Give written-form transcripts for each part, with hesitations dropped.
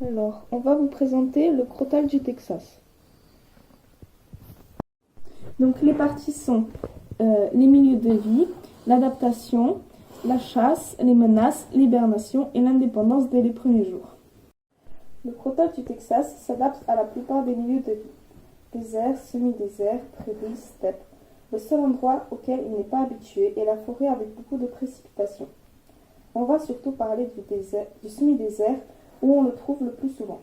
Alors, on va vous présenter le crotale du Texas. Donc, les parties sont les milieux de vie, l'adaptation, la chasse, les menaces, l'hibernation et l'indépendance dès les premiers jours. Le crotale du Texas s'adapte à la plupart des milieux de vie. Désert, semi-désert, prairies, steppes. Le seul endroit auquel il n'est pas habitué est la forêt avec beaucoup de précipitations. On va surtout parler du semi-désert où on le trouve le plus souvent.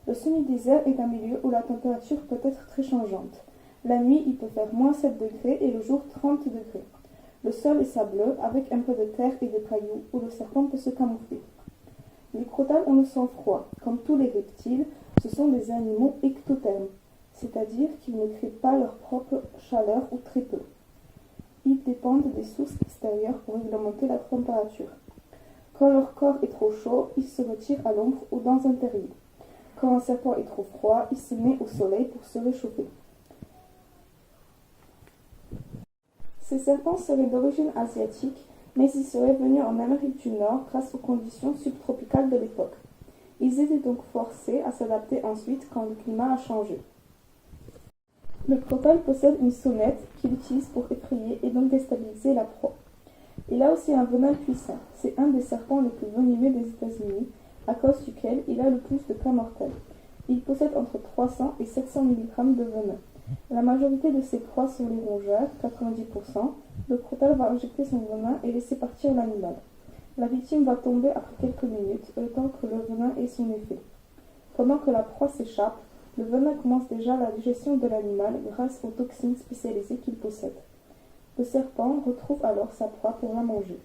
Le semi-désert est un milieu où la température peut être très changeante. La nuit, il peut faire moins 7 degrés et le jour 30 degrés. Le sol est sableux avec un peu de terre et de cailloux où le serpent peut se camoufler. Les crotales ont le sang froid. Comme tous les reptiles, ce sont des animaux ectothermes, c'est-à-dire qu'ils ne créent pas leur propre chaleur ou très peu. Ils dépendent des sources extérieures pour réglementer la température. Quand leur corps est trop chaud, ils se retirent à l'ombre ou dans un terrier. Quand un serpent est trop froid, il se met au soleil pour se réchauffer. Ces serpents seraient d'origine asiatique, mais ils seraient venus en Amérique du Nord grâce aux conditions subtropicales de l'époque. Ils étaient donc forcés à s'adapter ensuite quand le climat a changé. Le crotale possède une sonnette qu'il utilise pour effrayer et donc déstabiliser la proie. Il a aussi un venin puissant. C'est un des serpents les plus venimeux des États-Unis, à cause duquel il a le plus de cas mortels. Il possède entre 300 et 700 mg de venin. La majorité de ses proies sont les rongeurs, 90%. Le crotale va injecter son venin et laisser partir l'animal. La victime va tomber après quelques minutes, le temps que le venin ait son effet. Pendant que la proie s'échappe, le venin commence déjà la digestion de l'animal grâce aux toxines spécialisées qu'il possède. Le serpent retrouve alors sa proie pour la manger.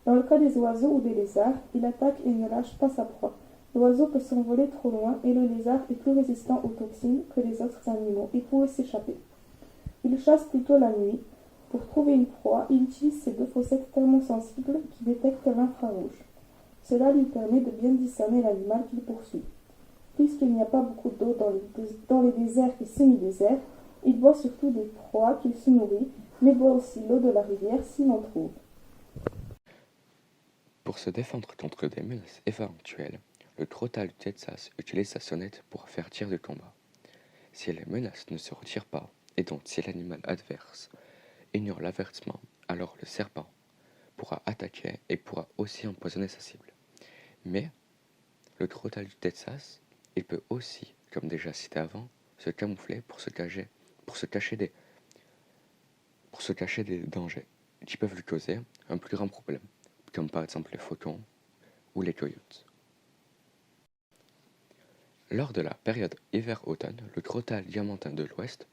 Dans le cas des oiseaux ou des lézards, il attaque et ne lâche pas sa proie. L'oiseau peut s'envoler trop loin et le lézard est plus résistant aux toxines que les autres animaux et pourrait s'échapper. Il chasse plutôt la nuit. Pour trouver une proie, il utilise ses deux fossettes thermosensibles qui détectent l'infrarouge. Cela lui permet de bien discerner l'animal qu'il poursuit. Puisqu'il n'y a pas beaucoup d'eau dans les déserts et semi-déserts, il boit surtout des proies qu'il se nourrit, mais boit aussi l'eau de la rivière s'il en trouve. Pour se défendre contre des menaces éventuelles, le crotale du Texas utilise sa sonnette pour avertir du combat. Si les menaces ne se retirent pas, et donc si l'animal adverse ignore l'avertissement, alors le serpent pourra attaquer et pourra aussi empoisonner sa cible. Mais le crotale du Texas, il peut aussi, comme déjà cité avant, se camoufler pour se cacher des dangers qui peuvent lui causer un plus grand problème, comme par exemple les faucons ou les coyotes. Lors de la période hiver-automne, le crotale diamantin de l'Ouest,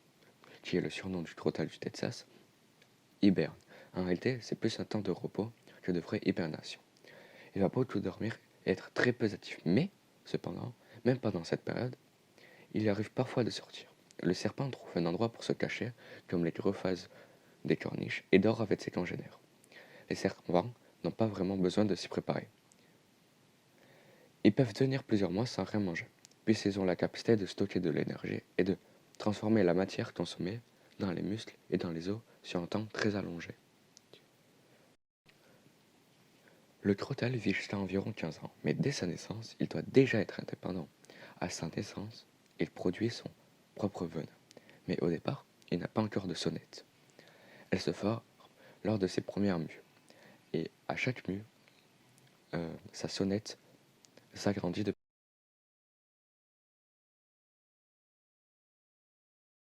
qui est le surnom du crotale du Texas, hiberne. En réalité, c'est plus un temps de repos que de vraie hibernation. Il va beaucoup dormir et être très peu actif, mais, cependant, même pendant cette période, il y arrive parfois de sortir. Le serpent trouve un endroit pour se cacher, comme les crevasses des corniches, et dort avec ses congénères. Les serpents n'ont pas vraiment besoin de s'y préparer. Ils peuvent tenir plusieurs mois sans rien manger, puisqu'ils ont la capacité de stocker de l'énergie et de transformer la matière consommée dans les muscles et dans les os sur un temps très allongé. Le crotale vit jusqu'à environ 15 ans, mais dès sa naissance, il doit déjà être indépendant. À sa naissance, il produit son propre venin, mais au départ, il n'a pas encore de sonnette. Elle se forme lors de ses premières mues, et à chaque mue, sa sonnette s'agrandit de